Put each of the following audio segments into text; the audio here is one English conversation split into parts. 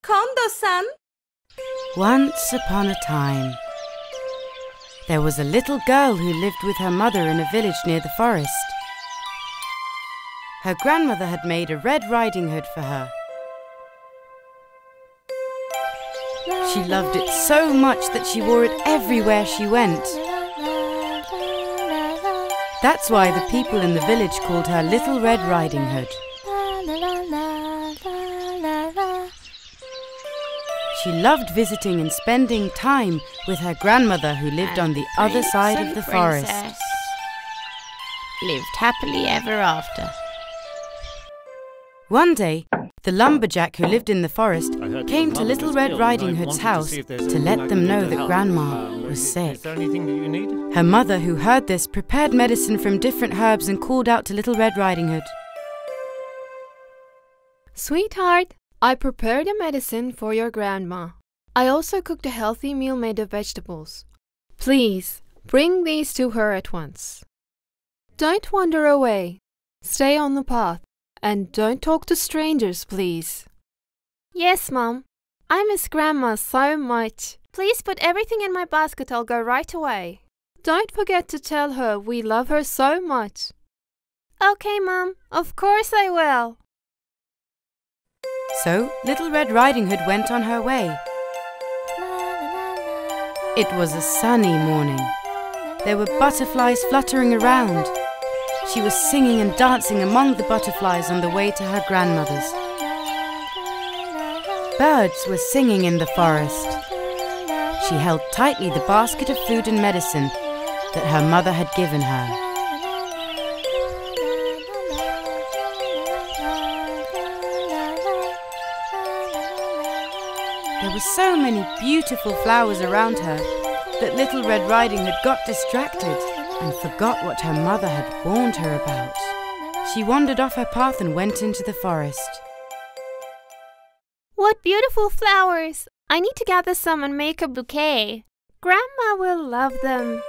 KONDOSAN. Once upon a time, there was a little girl who lived with her mother in a village near the forest. Her grandmother had made a Red Riding Hood for her. She loved it so much that she wore it everywhere she went. That's why the people in the village called her Little Red Riding Hood. She loved visiting and spending time with her grandmother who lived on the other side of the forest. Lived happily ever after. One day, the lumberjack who lived in the forest came to Little Red Riding Hood's house to let them know that Grandma was sick. Her mother, who heard this, prepared medicine from different herbs and called out to Little Red Riding Hood. Sweetheart, I prepared a medicine for your grandma. I also cooked a healthy meal made of vegetables. Please, bring these to her at once. Don't wander away. Stay on the path. And don't talk to strangers, please. Yes, Mom. I miss Grandma so much. Please put everything in my basket. I'll go right away. Don't forget to tell her we love her so much. Okay, Mom. Of course I will. So, Little Red Riding Hood went on her way. It was a sunny morning. There were butterflies fluttering around. She was singing and dancing among the butterflies on the way to her grandmother's. Birds were singing in the forest. She held tightly the basket of food and medicine that her mother had given her. There were so many beautiful flowers around her that Little Red Riding Hood got distracted and forgot what her mother had warned her about. She wandered off her path and went into the forest. What beautiful flowers! I need to gather some and make a bouquet. Grandma will love them.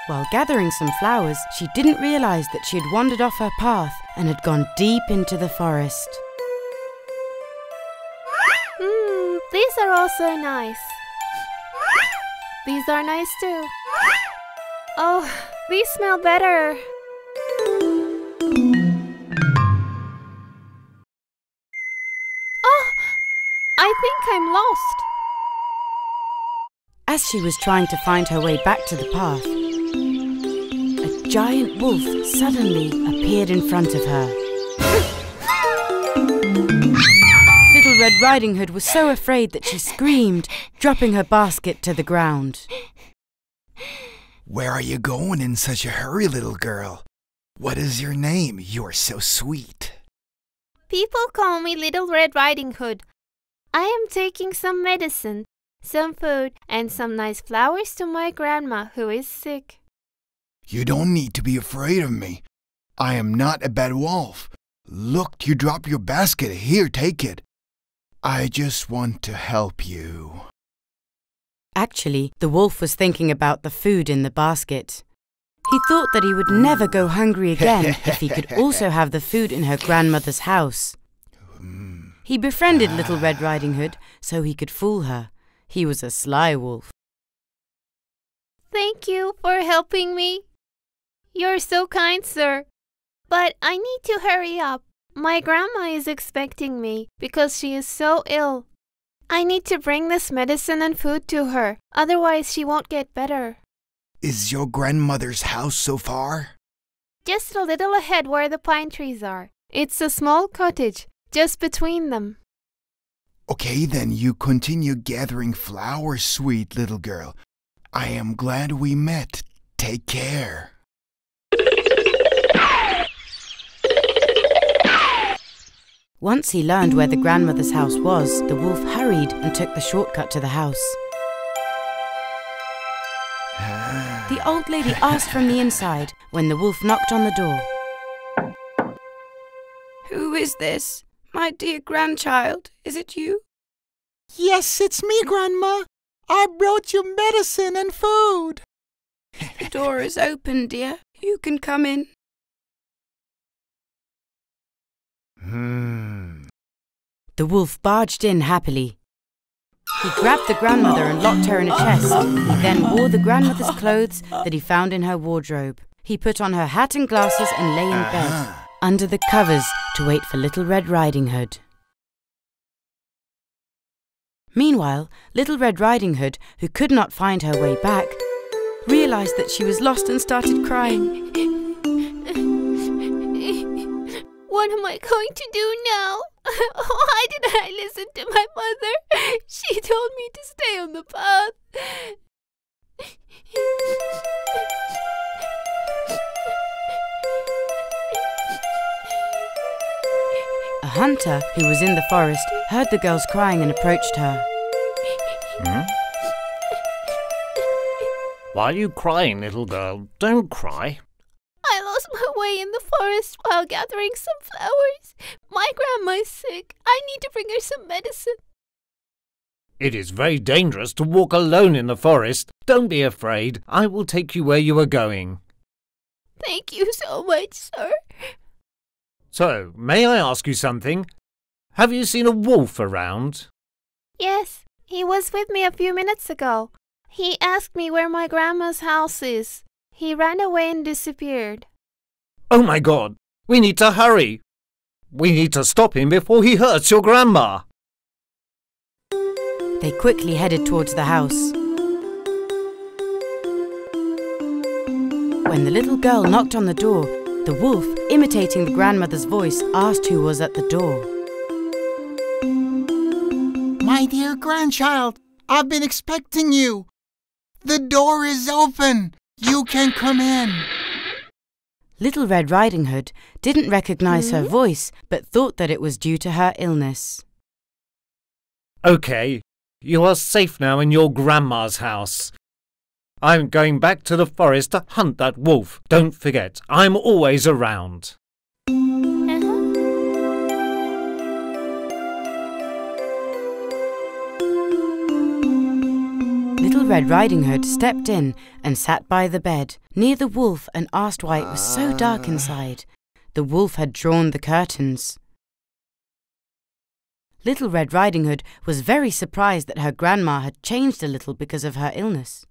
While gathering some flowers, she didn't realize that she had wandered off her path and had gone deep into the forest. These are also nice. These are nice too. Oh, these smell better. Oh, I think I'm lost. As she was trying to find her way back to the path, a giant wolf suddenly appeared in front of her. Little Red Riding Hood was so afraid that she screamed, dropping her basket to the ground. Where are you going in such a hurry, little girl? What is your name? You are so sweet. People call me Little Red Riding Hood. I am taking some medicine, some food, and some nice flowers to my grandma who is sick. You don't need to be afraid of me. I am not a bad wolf. Look, you dropped your basket. Here, take it. I just want to help you. Actually, the wolf was thinking about the food in the basket. He thought that he would never go hungry again if he could also have the food in her grandmother's house. He befriended Little Red Riding Hood so he could fool her. He was a sly wolf. Thank you for helping me. You're so kind, sir. But I need to hurry up. My grandma is expecting me because she is so ill. I need to bring this medicine and food to her, otherwise she won't get better. Is your grandmother's house so far? Just a little ahead where the pine trees are. It's a small cottage, just between them. Okay, then you continue gathering flowers, sweet little girl. I am glad we met. Take care. Once he learned where the grandmother's house was, the wolf hurried and took the shortcut to the house. The old lady asked from the inside when the wolf knocked on the door. "Who is this? My dear grandchild, is it you?" "Yes, it's me, Grandma. I brought you medicine and food." "The door is open, dear. You can come in. The wolf barged in happily. He grabbed the grandmother and locked her in a chest. He then wore the grandmother's clothes that he found in her wardrobe. He put on her hat and glasses and lay in bed, under the covers, to wait for Little Red Riding Hood. Meanwhile, Little Red Riding Hood, who could not find her way back, realized that she was lost and started crying. What am I going to do now? Why did I listen to my mother? She told me to stay on the path. A hunter who was in the forest heard the girls crying and approached her. Why are you crying, little girl? Don't cry. I lost my way in the forest while gathering some flowers. My grandma is sick. I need to bring her some medicine. It is very dangerous to walk alone in the forest. Don't be afraid. I will take you where you are going. Thank you so much, sir. So, may I ask you something? Have you seen a wolf around? Yes, he was with me a few minutes ago. He asked me where my grandma's house is. He ran away and disappeared. Oh my God! We need to hurry! We need to stop him before he hurts your grandma! They quickly headed towards the house. When the little girl knocked on the door, the wolf, imitating the grandmother's voice, asked who was at the door. My dear grandchild, I've been expecting you. The door is open. You can come in. Little Red Riding Hood didn't recognize her voice, but thought that it was due to her illness. Okay, you are safe now in your grandma's house. I'm going back to the forest to hunt that wolf. Don't forget, I'm always around. Little Red Riding Hood stepped in and sat by the bed, near the wolf, and asked why it was so dark inside. The wolf had drawn the curtains. Little Red Riding Hood was very surprised that her grandma had changed a little because of her illness.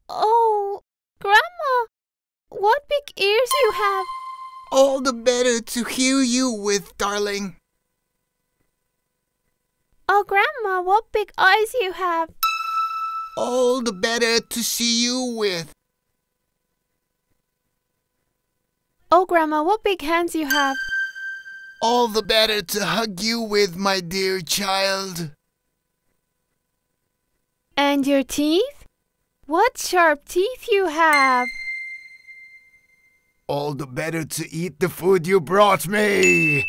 Oh, Grandma, what big ears you have. All the better to hear you with, darling. Oh, Grandma, what big eyes you have. All the better to see you with. Oh, Grandma, what big hands you have. All the better to hug you with, my dear child. And your teeth? What sharp teeth you have. All the better to eat the food you brought me.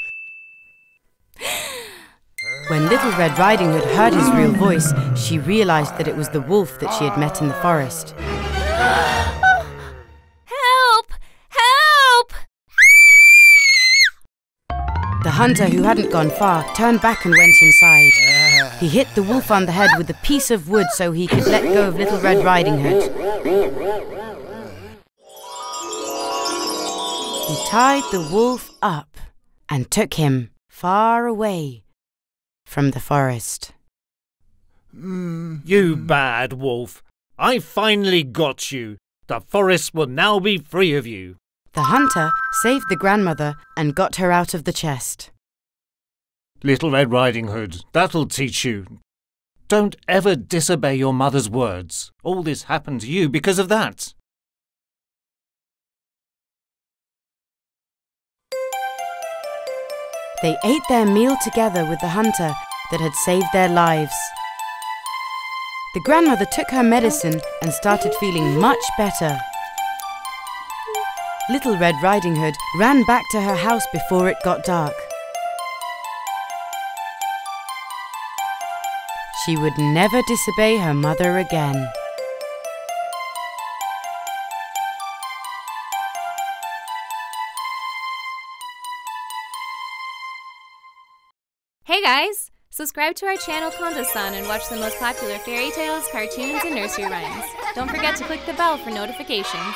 When Little Red Riding Hood heard his real voice, she realized that it was the wolf that she had met in the forest. Help! Help! The hunter, who hadn't gone far, turned back and went inside. He hit the wolf on the head with a piece of wood so he could let go of Little Red Riding Hood. He tied the wolf up and took him far away from the forest. You bad wolf! I finally got you! The forest will now be free of you! The hunter saved the grandmother and got her out of the chest. Little Red Riding Hood, that'll teach you. Don't ever disobey your mother's words. All this happened to you because of that. They ate their meal together with the hunter that had saved their lives. The grandmother took her medicine and started feeling much better. Little Red Riding Hood ran back to her house before it got dark. She would never disobey her mother again. Hey guys! Subscribe to our channel KONDOSAN and watch the most popular fairy tales, cartoons, and nursery rhymes. Don't forget to click the bell for notifications.